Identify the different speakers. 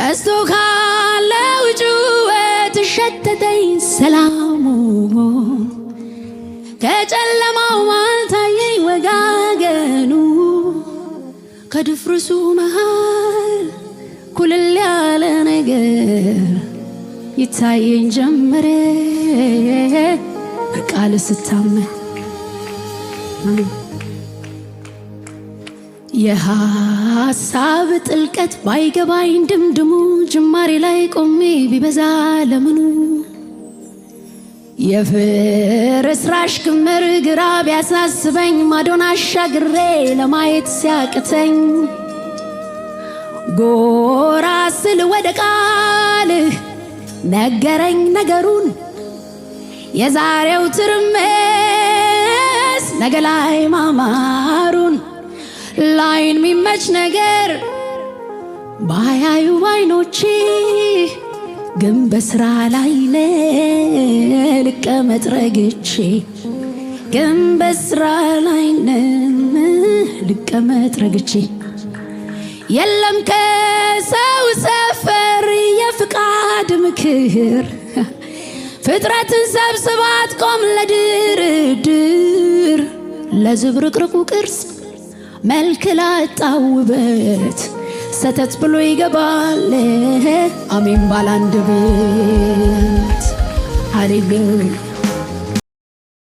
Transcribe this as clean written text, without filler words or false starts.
Speaker 1: በስቶ ካለው ጩኸት ሸተተኝ ሰላሙ ከጨለማው ማልታየኝ ወጋገኑ ከድፍርሱ መሃል ኩልል ያለ ነገር ይታየኝ ጀመረ በቃል ስታመን የሐሳብ ጥልቀት ባይገባኝ ድምድሙ ጅማሬ ላይ ቆሜ ቢበዛ ለምኑ የፍርስራሽ ክምር ግራ ቢያሳስበኝ ማዶን አሻግሬ ለማየት ሲያቅተኝ ጎራ ስል ወደ ቃልህ ነገረኝ ነገሩን የዛሬው ትርምስ ነገ ላይ ማማሩን ላይን ሚመች ነገር ባያዩ አይኖቼ ግን በስራ ላይ ልቀመጥ ረግቼ ግን በስራ ላይ ልቀመጥ ረግቼ የለም ከሰው ሰፈር የፍቃድ ምክር ፍጥረትን ሰብስባት ቆም ለድርድር ለዝብርቅርቁ ቅርጽ መልክ ላጣው ውበት ሰተት ብሎ ይገባል አሜን ባላንደበት ሃሌሉያ